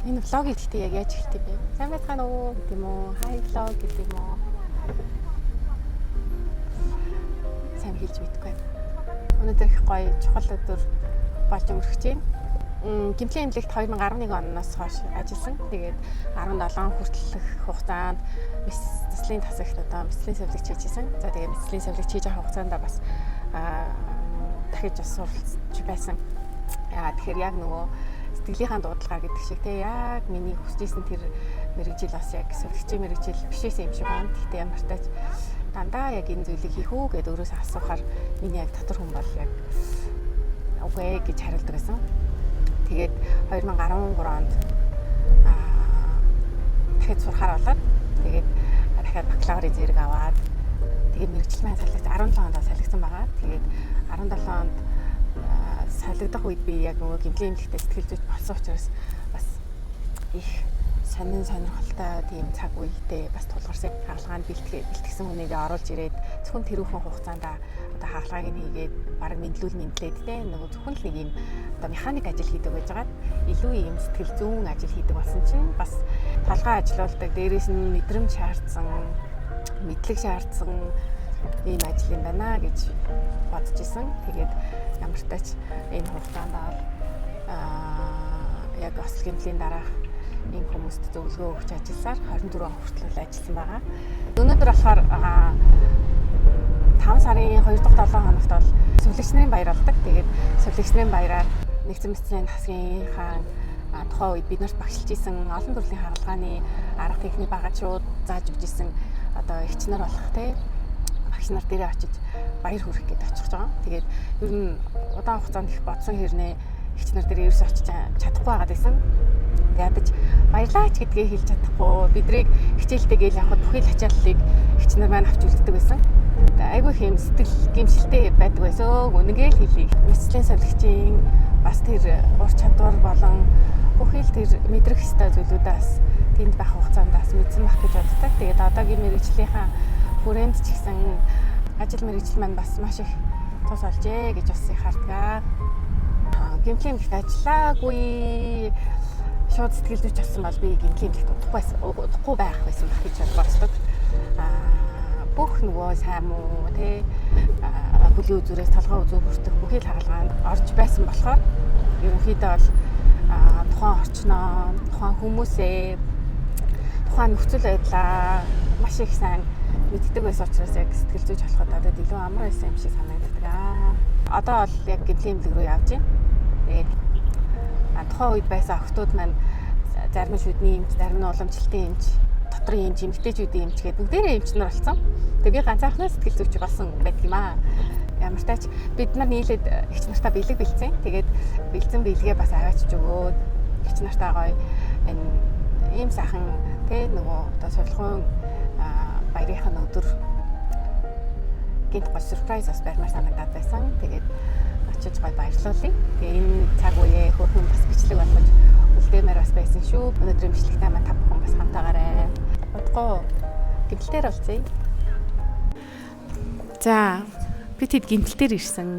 Энэ влог ихтэй яг яаж хэлдэг бэ? Сайн байцгаана уу гэдэг юм уу? Хай влог гэдэг юм уу? Сайн хэлж мэдэхгүй. Өнөөдөр их гоё чухал өдөр болж өнгөрч байна. Гимтлийн эмнэлэгт 2011 оноос хойш ажилласан. Тэгээд 17 хүртэлх хугацаанд мэслийн тасагт одоо мэслийн сувлагч хийжсэн. За тэгээд мэслийн сувлагч хийж авах хугацаанд бас дахиж бас суралцж байсан. Тэгэхээр яг нөгөө сэтгэлийнхаа дуудлагаар гэдэг шиг те яг миний хүсэж исэн тэр мэрэгжил бас яг сувлагчийн мэрэгжил бишээсэн юм шиг байна. Гэхдээ ямар тач дандаа яг энэ зүйлийг хийх үү гэдээ өөрөөсөө асуухаар миний яг дотор хүн бол яг үгүй гэж хариулдаг байсан. Тэгээд 2013 онд дахиад сурахаар болоод тэгээд дахиад бакалаврын зэрэг аваад тэгээд мэрэгжил маань солигдсон 17 онд солигдсон байгаа. Тэгээд 17 онд солигдох үед би яг нөгөө гимтлийн эмнэлэгтээ сэтгэл зүйч болсон учраас бас их сонирхолтой тийм цаг үедээ бас тулгарсан хаалгаанд бэлтгэсэн хүнийгээ оруулж ирээд зөвхөн тэрүүхэн хугацаанд одоо хаалгааг нь хийгээд бараг мэдлээд те нөгөө зөвхөн л нэг юм одоо механик ажил хийдэг байж байгаад илүү юм сэтгэл зүйн ажил хийдэг болсон чинь бас толгой ажиллаулдаг дээрээс нь мэдрэмж шаардсан мэдлэг шаардсан ийм ажил юм байна гэж бодож исэн. Тэгээд ямар ч тач энэ хугацаанд яг осол гэмтлийн дараах ийм хүмүүст зөвлөгөө өгч ажилласаар 24 он хүртэл ажилласан байгаа. Өнөөдөр болохоор 5 сарын 2 дахь 7 хоногт бол сувлагч нарын баяр болдог. Тэгээд сувлагч нарын баяраар нэгдсэн мэслийн тасгийнхаа тухайн үед бид нарт багшилж исэн олон төрлийн хаалгааны арга техник багажууд зааж өгч исэн одоо эгч нар болох те багш нар дээрээ очиж баяр хүргэх гэдэг очих жоо. Тэгээд ер нь удаан хугацаанд их бодсон хэрнээ эгч нар дээр ерөөсөө очиж чадахгүй байгаад байсан. Ядаж баярлаач гэдгээ хэлж чадахгүй бидрийг хичээлтэйгээл явхад бүхий л ачааллыг эгч нар маань авч үлддэг байсан. Айгүй хэм сэтгэл гэмшилтэй байдаг байсан. Үнэгээ л хэлье. Мэслийн сувлагчийн бас тэр ур чадвар болон бүхий л тэр мэдрэх ёстой зүйлүүдээс тэнд байх хугацаанд бас мэдсэн байх гэж боддог. Тэгээд одоогийн мэрэгжлийнхаа хүрээнд ч гэсэн ажил мэрэгжил маань бас маш их тус олжээ гэж бас их хардгаа. Гимтлийн эмнэлэгт ажиллаагүй шууд сэтгэл зүйч болсон бол би гимтлийн эмнэлэгт удахгүй байх байсан гэж боддог. Бүх нөгөө сайн муу тий бүлийн үзүүрээс толгой үзүүр хүртэх бүхий л хаалгаанд орж байсан болохоор ерөнхийдөө бол тухайн орчноо, тухайн хүмүүсээ, тухайн нөхцөл байдлаа маш их сайн мэддэг байсан учраас яг сэтгэл зүйч болоход одоо илүү амар байсан юм шиг санагддаг. Одоо бол яг гимтлийн эмнэлэг рүү явж байна. Тэгээд тухайн үед байсан охтууд маань зарим нь шүдний эмч, зарим нь уламжлалтын эмч, дотрын эмч, эмэгтэйчүүдийн эмч гэдэг бүгдээрээ эмч нар болсон. Тэгээд би ганцаархнаа сэтгэл зүйч болсон байдаг юм аа. Ямар ч тач бид нар нийлээд эгч нартаа бэлэг бэлцэн. Тэгээд бэлцэн бэлгээ бас аваачиж өгөөд эгч нартаа гоё энэ ийм сайхан тэ нөгөө одоо сувлахын баярын өдөр гинт гоо сюрприз бас барьмаар санагдаад байсан. Тэгээд очиж гоё баярлуулъя. Тэгээ энэ цаг үеэ хөөрхөн бас бичлэг болгож үлдээмээр бас байсан шүү. Өнөөдрийн бичлэгтээ маань та бүхэн бас хамтаагаарай. Удахгүй гимтэлээр болцъя. За би тэд гимтэлээр ирсэн.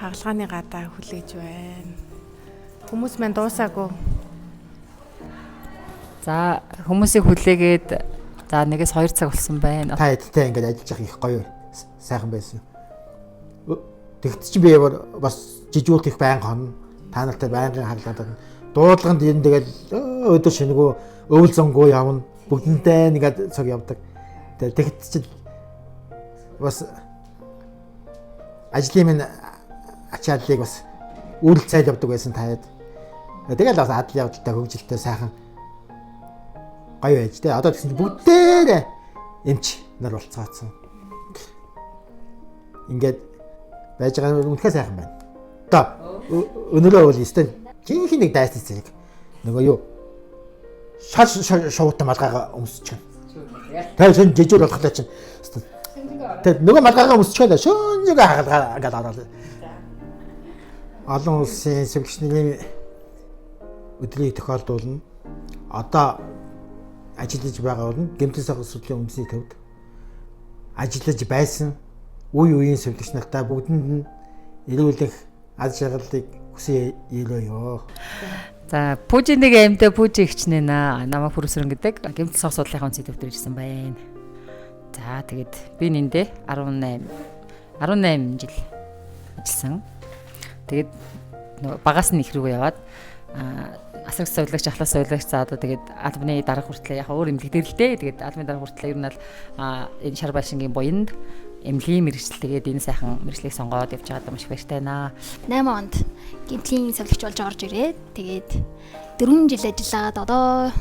Хаалгааны гадаа хүлээж байна. Хүмүүс маань дуусаагүй. За хүмүүсийг хүлээгээд за нэгээс 2 цаг болсон байна. Та эдтэй ингээд ажиллаж явах их гоё сайхан байсан. Тэгт чи би бас жижигүүл их байнга хонно. Та нартай байнгын харилцаад дуудлаганд ер нь тэгэл өдөр шинэгөө өвөл зөнгөө явна. Бүгдэнтэй нэгэд цаг явдаг. Тэгт чи бас ажлын минь ачааллыг бас үйл цайл явдаг байсан таад. Тэгэл бас адал явдалтай хөгжилтэй сайхан гоё байж тээ. Одоо тэгсэн чи бүгдээрээ эмч нар болцгаацсан. Ингээд байж байгаа нь үнэхээр сайхан байна. Одоо өнөөрөө бол өстэй жинхэнэ нэг дайсан зэрэг нөгөө юу шууд малгайгаа өмсөж байна. Тэр хэн жижиг болохлаа чинь. Тэр нөгөө малгайгаа өмсөж байгаа шөнөг хагалгаа ингээд ороод. Олон улсын сувлагчны өдрийг тохиолдуулна. Одоо ажиллаж байгаа бол гэмтэл сахилсуудын үндэсний төвд ажиллаж байсан үе үеийн сувлагч нартай бүгдэнд нь эрүүлэх аз жаргалыг хүсье ёо. За пүүжийн нэг аймдаа пүүжи ихчнэна. Намайг Хүрсрэн гэдэг гэмтэл сог судлалын үндэсний төвдөр ирсэн байна. За тэгээд би нэндээ 18 жил ажилласан. Тэгээд багаас нь их рүүгээ яваад асар сувилагч, ахлах сувилагч за одоо тэгээд албаны дарга хүртлээ яг өөр эмнэлэг дэрлээ. Тэгээд албаны дарга хүртлээ ер нь бол энэ шар байшингийн буянд эмнэлгийн мэргэжил тэгээд энэ сайхан мэргэжлийг сонгоод явж байгаад маш их баяртай байна. 8 онд гэмтлийн сувилагч болж орж ирээд тэгээд 4 жил ажиллаад одоо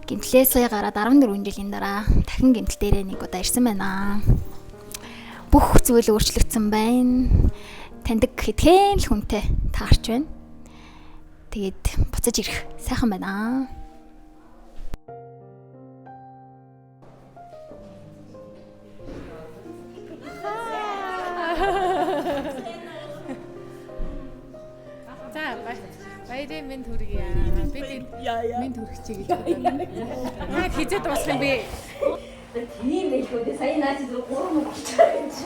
гэмтлээсээ гараад 14 жилийн дараа дахин гэмтэл дээрээ нэг удаа ирсэн байна. Бүх зүйл өөрчлөгдсөн байна. Таньдаг хэдхэн л хүнтэй таарч байна. Тэгээд буцаж ирэх сайхан байна. За баярын минь төргийа. Би минь төрөгчэй гэж бодсон. Наад хизээ дуусах юм бэ? Тийм байлгүй дээ. Сая наач зүг 3 мөр болчихсон юм чи.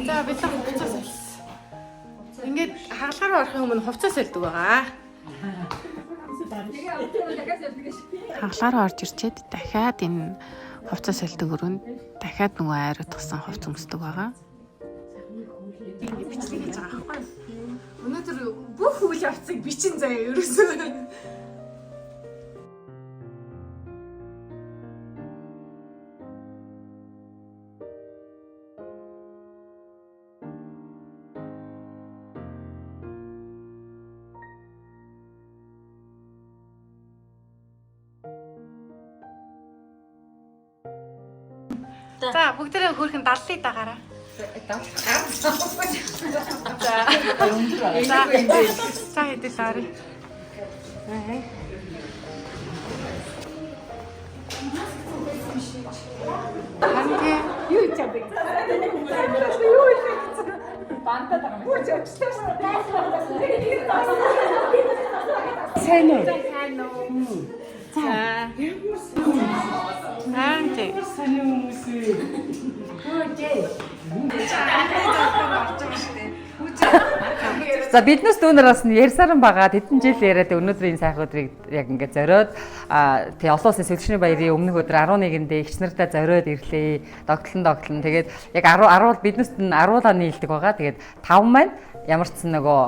За бид хувцас солисон. Ингээд хагалгаар орохын өмнө хувцас солидог байгаа. Хагалгаар орж ирчээд дахиад энэ хувцас солидог өрөөнд дахиад нөгөө айрууд тгсан хувц өмсдөг байгаа. Ингээд бичлэг хийж байгаа байхгүй. Өнөөдөр бүх үйл явцыг бичин заяа ерөөсөө. За бүгдээ хөөрхөн 70-ыг дагаараа. За хэдэл арай. Хангэ юу ч юм бэ? Юу их бантаа даа. Юу ч өчтэй шүү дээ. Сайн уу? За. Хангэ. За биднээс дүүнээс нь ярьсаран байгаа тэдэн жил яриад өнөөдрийн сайхан өдрийг яг ингээд зориод тий олон улсын сэлгэшний баярын өмнөх өдөр 11-нд эгч нартай зориод ирлээ. Догтлон тэгээд яг 10 биднээс нь 10 лааны илдэг байгаа. Тэгээд 5 маань ямар ч нөгөө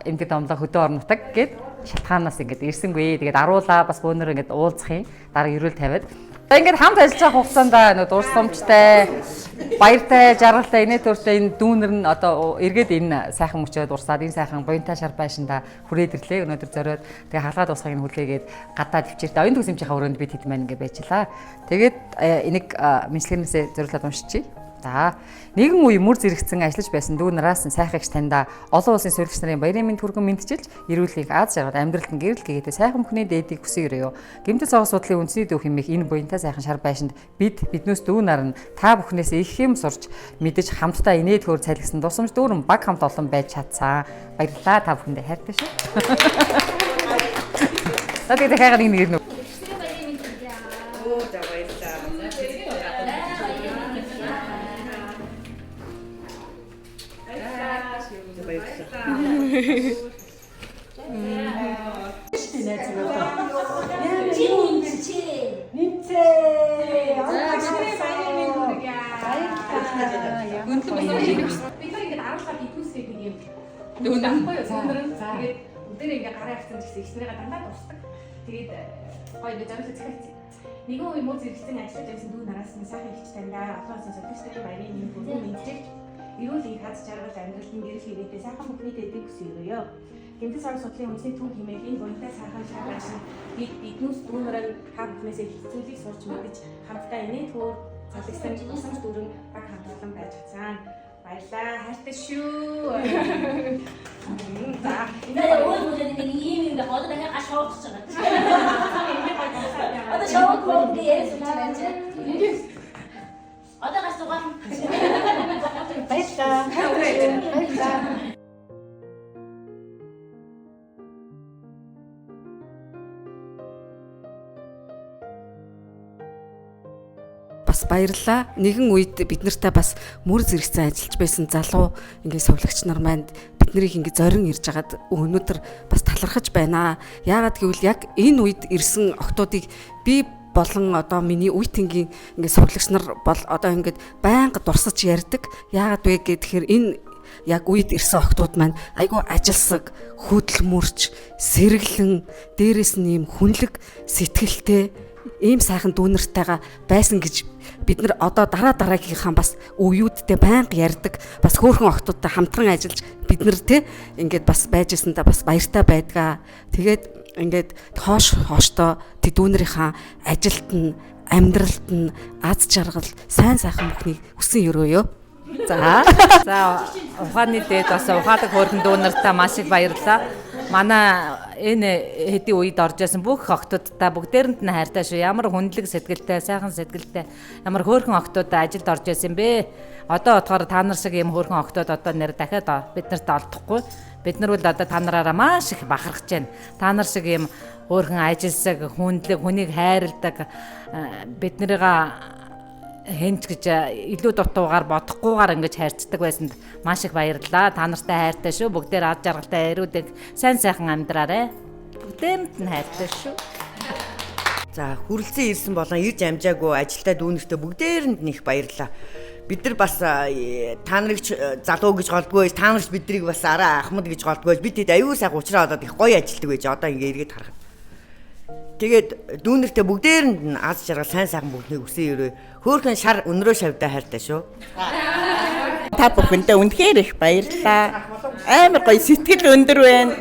эмгэг домлоо хөдөө орон нутаг гэд шалтгаанаас ингээд ирсэнгүй. Тэгээд 10 лаа бас бөөнөр ингээд уулзах юм. Дараа ерөөл тавиад ингээд хамт ажиллаж байгаа хугацаанд нөгөө дурсамжтай, баяртай, жаргалтай, инээ төртэй энэ дүүнер нь одоо эргээд энэ сайхан мөчөөд урсаад энэ сайхан буянтай шар байшинда хүрээд ирлээ. Өнөөдөр зориод тэгээ хаалгаа дуусгахыг хүлээгээд гадаад өвчээртэй оюун төгсөмжийнхаа өрөөнд бид хэд маань ингээд байжлаа. Тэгээд энийг мэдлэгнээсээ зориулаад уншчихъя. За нэгэн үе мөр зэрэгцэн ажиллаж байсан дүүнераас нь сайхан их таньда олон улсын сувилагч нарын баярын мэнд хүргэн мэдчилж эрүүлгийг аз жаргал амьдралд нь гэрэл гээтэй сайхан бүхний дээдийг хүсээрээ. Гэмтэл цогц судлалын үндэсний төв хэмээх энэ буянтай сайхан шар байшинд биднээс дүүнаар нь та бүхнээс их юм сурч мэдэж хамтдаа инээд хөр цайлгсан дусамж дүүрэн баг хамт олон байж чадсан. Баярлалаа та бүхэндээ хайртай шүү. За тэгээд хайгаа нэг нэр. Тэгээд ингээ гараа авсан гэсэн ихнэрээ дандаа дуусдаг. Тэгээд гоё ингээ зориулж захиалчих. Нэгэн үе муу зэрэгцэн ажиллаж байсан дүү нараас нь сайхан ихч таньдаа олон улсын сувилагчдын баярын нэг бүрэн мэдчилж эрүүл хаз жаргал амьдралын гэрэл хэрэгтэй сайхан бүхний дэдийг хүсье. Гэмтэл цогц судлалын үндэсний төв хэмээх энэ буянтай сайхан шар байшин биднээс дүүнээр хаа бүхнээс зүйлийг сурч мэдэж хамтдаа инээд хөр цалгасан тусамж дүүрэн баг хамтлан байж чадсан. Баярлаа. Хайртай шүү. За. Энэ өөр нэг ийм юм одоо дахиад гаш хоолцож байгаа. Одоо шоу клуб ярьсан чинь. Одоо гаш дугаар. Баярлаа. Баярлаа. бас баярлалаа. Нэгэн үед бид нартай бас мөр зэрэгцэн ажиллаж байсан залуу ингээд сувлагч нар манд бид нарыг ингээд зорин ирж хагаад өнөөдөр бас талархаж байна. Яагаад гэвэл яг энэ үед ирсэн охтуудыг би болон одоо миний үеийнгийн ингээд сувлагч нар бол одоо ингээд байнга дурсаж ярьдаг. Яагаад вэ гэхээр энэ яг үед ирсэн охтууд маань айгүй ажилсаг, хөдөлмөрч, сэргэлэн, дээрэс нь ийм хүнлэг сэтгэлтэй, ийм сайхан дүүнэртэйгээ байсан гэж бид нар одоо дараагийнхаа бас үеүүдтэй байнга ярьдаг. Бас хөөрхөн охтуудтай хамтран ажиллаж бид нар ингээд бас байжсандаа бас баяртай байдгаа. Тэгээд ингээд хооштой дүүнэрийнхаа ажилд нь, амьдралд нь, аз жаргал, сайн сайхан бүхнийг хүсэн өрөөё. За ухааны дээд бас ухаалаг хөөрхөн дүүнэртээ маш их баярлалаа. Манай энэ хэдийн үед орж исэн бүх охтуудтай бүгдээрэнд нь хайртай шүү. Ямар хүндлэг сэтгэлтэй, сайхан сэтгэлтэй, ямар хөөрхөн охтуудтай ажилд орж исэн бэ. Одоо бодохоор та нар шиг юм хөөрхөн охтууд одоо нэр дахиад бид нарт олдохгүй. Бид нар бол одоо та нараараа маш их бахархаж байна. Та нар шиг юм хөөрхөн ажилсаг, хүндлэг, хүнийг хайрладаг бид нарыгаа хэнч гэж илүү дутуугаар бодохгүйгээр ингэж хайрцдаг байсанд маш их баярлалаа. Та нартай хайртай шүү. Бүгдээр аз жаргалтай ирүүдэг сайн сайхан амьдраарай. Бүгдээрэнд нь хайртай шүү. За хүрлцэн ирсэн болон ирж амжаагүй ажилтаа дүүнэртээ бүгдээрэнд нь их баярлалаа. Бид нар бас та нарыг залуу гэж голдгүй, та нарт биднийг бас араа ахмад гэж голдгүй. Бид хэд аюу сайхан уучраа одоод их гоё ажилтдаг байж одоо ингээ эргээд харахад. Тэгээд дүүнэртээ бүгдээрэнд нь аз жаргал сайн сайхан бүгднийг үсэн өрөө. Хөөрхөн шар өнрөө шавьдаа хайртай шүү. Та бүхэндээ үнэхээр их баярлалаа. Амар гоё сэтгэл өндөр байна.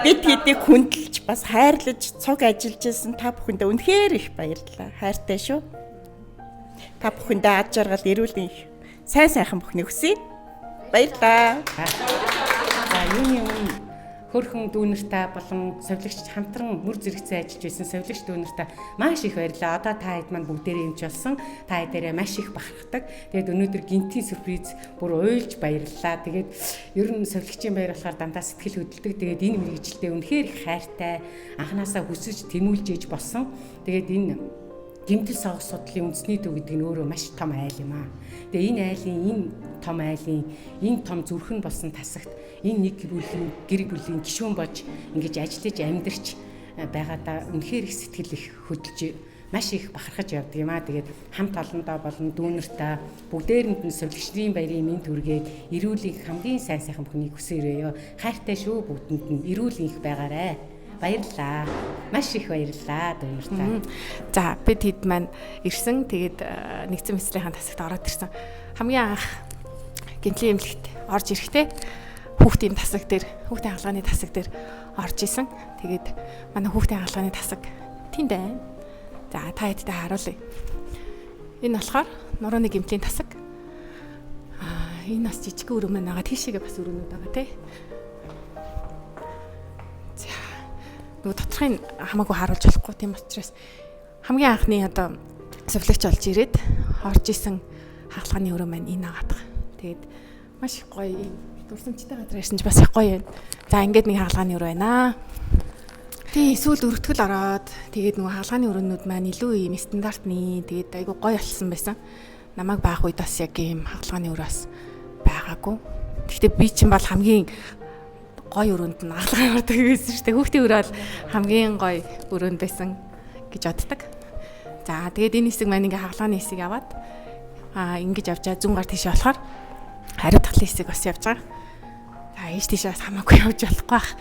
Бид хэдийг хүндэлж бас хайрлаж цуг ажиллаж ирсэн та бүхэндээ үнэхээр их баярлалаа. Хайртай шүү. Та бүхэндээ аз жаргал эрүүл их сайн сайхан бүхнийг хүсье. Баярлалаа. За юуны өмнө хөөрхөн дүүнэртэй болон сувлагч хамтран мөр зэрэгцээ ажиллаж байсан сувлагч дүүнэртэй маш их баярлалаа. Одоо та хэд маань бүгдээрээ юмч болсон. Та хэдээрээ маш их бахархдаг. Тэгээд өнөөдөр гинтийн сюрприз бүр уйлж баярлалаа. Тэгээд ер нь сувлагчийн баяр болохоор дандаа сэтгэл хөдлөдөг. Тэгээд энэ мэргэжилтэд үнэхээр их хайртай. Анханасаа хүсэж тэмүүлж ээж болсон. Тэгээд энэ гэмтэл сонгох судлалын үндэсний төв гэдэг нь өөрөө маш том айл юм аа. Тэгээ энэ айлын энэ том зүрхэн болсон тасагт энэ нэг гэр бүлийн гишүүн болж ингэж ажиллаж амьдарч байгаадаа үнэхээр их сэтгэл их хөдлөж маш их бахархаж явдаг юм аа. Тэгээд хамт олондоо болон дүүнэртэй бүгдээрэнд нь сувлагчдын баярын мэнд хүргээд эрүүлэх хамгийн сайн сайхан бүхнийг хүсээрээ. Хайртай шүү бүгдэнд нь эрүүл их байгаарэ. Баярлалаа. Маш их баярлалаа дүүнэртэй. За бид хэд маань ирсэн. Тэгээд нэгдсэн мэтлийнхаа тасагт ороод ирсэн. Хамгийн анх гинтлийн эмнэлэгт орж ирэхдээ хүүхдийн тасаг дээр, хүүхдийн хаалганы тасаг дээр орж исэн. Тэгээд манай хүүхдийн хаалганы тасаг тийм байна. За та хэдтэй харуулъя. Энэ болохоор нурууны гимтлийн тасаг. Энэ бас жижиг өрөө маань байгаа. Тийшээгээ бас өрөөнүүд байгаа тий. За нөгөө доторхыг хамаагүй харуулж болохгүй тийм учраас хамгийн анхны одоо сувлагч болж ирээд орж исэн хаалганы өрөө маань энэ агаадах. Тэгээд маш их гоё юм. Дурсамжтай газар ирсэн ч бас их гоё байна. За ингээд нэг хаалганы өрөө байна. Тий эсвэл өргөтгөл ороод тэгээд нөгөө хаалганы өрөөнүүд маань илүү юм стандартны тэгээд айгүй гоё болсон байсан. Намайг баах үед бас яг ийм хаалганы өрөөс байгаагүй. Гэхдээ би чинь бол хамгийн гоё өрөөнд нь хаалгаа ордог байсан шүү дээ. Хүүхдийн өрөө бол хамгийн гоё өрөөнд байсан гэж боддог. За тэгээд энэ хэсэг маань ингээ хаалганы хэсэг яваад ингэж явжаа зүүн гар тийшээ болохоор хариуцлагын хэсэг бас явж байгаа. За ийш тийшээс хамаагүй явж болохгүй бах.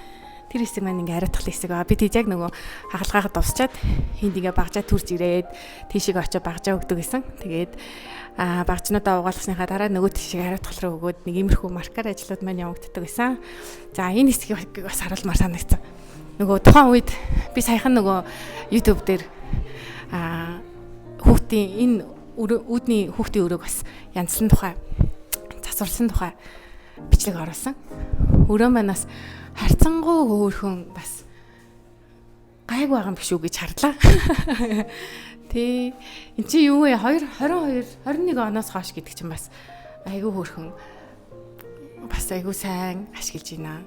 Тэр хэсэг маань ингээ хариуцлагын хэсэг аа. Би тийж яг нөгөө хаалгаагаа дуусчаад хинд ингээ багжаа төрж ирээд тийшээ очиж багжаа өгдөг гэсэн. Тэгээд багжнуудаа угаалгасныхаа дараа нөгөө тийшээ хариуцлага руу өгөөд нэг иймэрхүү маркаар ажлууд маань явагддаг байсан. За энэ хэсгийг бас харуулмаар санагдсан. Нөгөө тухайн үед би саяхан нөгөө YouTube дээр хүүхдийн энэ үүдний хүүхдийн өрөөг бас янзлан тухай засварлсан тухай бичлэг оруулсан. Өрөө манаас харцангуй хөөрхөн бас гайгүй байгаа юм биш үү гэж харлаа. Тэ эн чи юу вэ? 2022 21 оноос хойш гэдэг чинь бас айгүй хөөрхөн бас айгүй сайн ашиглаж байна.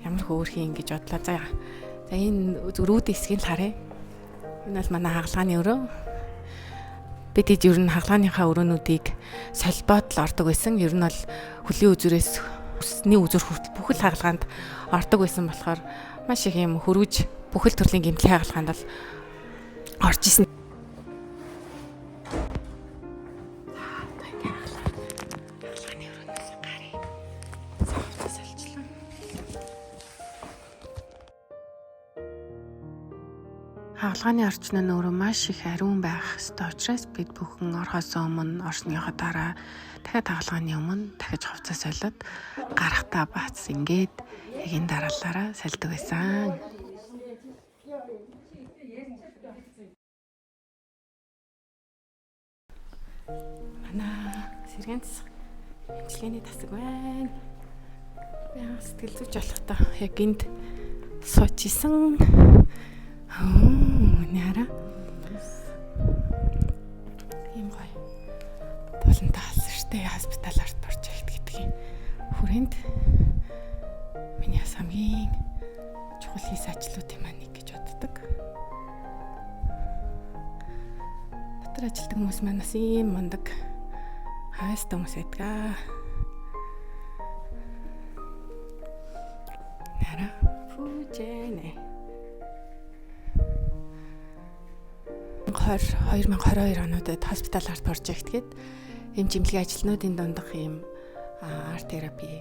Ямар хөөрхөн гэж бодлоо. За энэ зүрүүд хэсгийг л харъя. Энэ бол манай хаалганы өрөө. бид хэд ер нь хагалгааныхаа өрөөнүүдийг солбоод л ордог байсан. Ер нь бол хөлийн үзүүрээс үсний үзүүр хүртэл бүхэл хагалгаанд ордог байсан болохоор маш их юм хөрвж бүхэл төрлийн гэмтлийн хагалгаанд бол орж исэн. Хагалгааны орчин нь өөрөө маш их ариун байх ёстой учраас бид бүхэн орохоос өмнө, орсныхоо дараа дахиад хагалгааны өмнө дахиж хувцас солиод гарахтаа бац ингээд яг энэ дараалалаараа сольдог байсан. Манай сэргийн эмчилгээний тасаг байна. Яа сэтгэл зүйч болохдоо яг энд сууж исэн. Няра. Ийм гоё. Болонтой алсан штэ хоспиталаарт орж ирэх гэдгийг хүрээнд миний хамгийн чухал хийс ажлуудын маань нэг гэж боддог. Дотор ажилладаг хүмүүс маань бас ийм мундаг хайстай хүмүүс байдаг. Няра. Фүжэнэ. 2022 онуудад хоспитал арт прожект гээд эм жимлэгийн ажилтнуудын дундах ийм арт терапи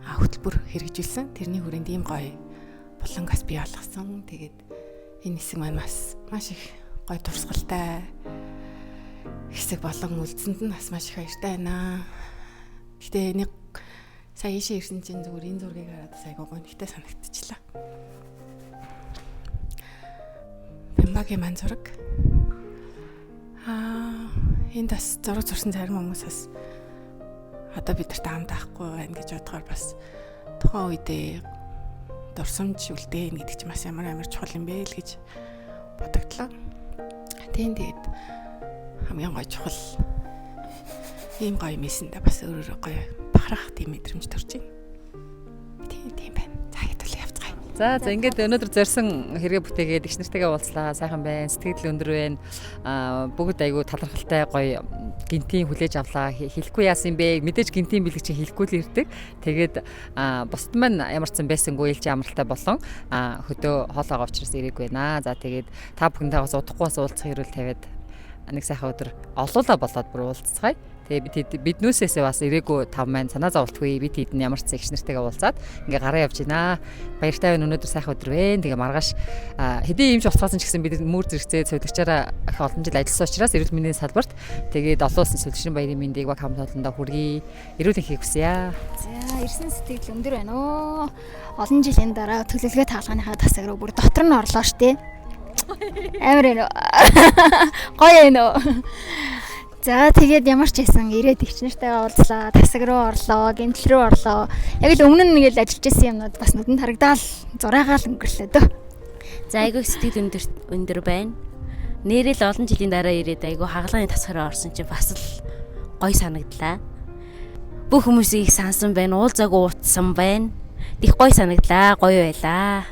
хөтөлбөр хэрэгжүүлсэн. Тэрний хүрээнд ийм гоё булангаас бий болгосон. Тэгээд энэ хэсэг маань маш их гоё турсгалтай хэсэг болон үлдсэнд нь бас маш их баяртай байна. Гэтэ нэг сая ийшээ ирсэн чинь зүгээр энэ зургийг хараад айгуу гонхтой санагдчихлаа. Бэмбагийн ман зураг. Энд бас зураг зурсан зарим хүмүүс бас одоо бидэрт амд авахгүй байна гэж бодохоор бас тухайн үедээ дурсамж үлдээн гэдэг чинь бас ямар чухал юм бэ л гэж бодогдлоо. Тэгээд хамгийн гоё чухал ийм гоё мессэндээ бас өөрөөрөө гоё бахархах тийм мэдрэмж төрж байна. Тийм байна. За хэдүүл явцгаая. За ингээд өнөөдөр зорьсон хэрэгэ бүтээгээд эгч нартайгаа уулзлаа. Сайхан байна. Сэтгэл өндөр байна. Бүгд айгүй талархалтай гоё гинтийн хүлээж авлаа. Хэлэхгүй яасан бэ? Мэдээж гинтийн бэлэг чинь хэлэхгүй л ирдэг. Тэгээд бусд маань ямар ч сан байсангүй илж амралтай болон хөдөө хоолойгоо учраас ирээгүй байна. За тэгээд та бүхэнтэйгээс удахгүй бас уулзах хэрүүл тавиад нэг сайхан өдөр олуулаа болоод бүр уулзцгаая. Тэгээ биднүүсээс бас ирээгүй тав маань санаа зовлтгүй бид хэдэн ямар ч эгч нартайгаа уулзаад ингээ гараа явж байна. Баяртай байна. Өнөөдөр сайхан өдөр байна. Тэгээ маргааш хэдийн юмч уцгаасан ч гэсэн бид мөр зэрэгцээ цодогчаараа их олон жил ажилласан учраас эрүүл мэндийн салбарт тэгээд олон улсын Сүлжрийн баярын мэндийг баг хамт олондоо хүргэе. Эрүүл энхийг хүсье. За ирсэн сэтгэл өндөр байна оо. Олон жилийн дараа төлөвлөгөө таалганыхаа тасаг руу бүр дотор нь орлоо штэ. Амар ээ. Гоё ээ. За тэгээд ямар ч байсан ирээд эгч нартайгаа уулзлаа, тасаг руу орлоо, гэмтэл рүү орлоо. Яг л өмнө нь ингээл ажиллаж байсан юмнууд бас нүдэнд харагдаал зураагаал өнгөрлөө дөө. За айгүй сэтгэл өндөр байна. Нэрэл олон жилийн дараа ирээд айгүй хагалгааны тасгараа орсон чинь бас л гоё санагдлаа. Бүх хүмүүсийг сансан байна, уулзаагүй утсан байна. Их гоё санагдлаа, гоё байлаа.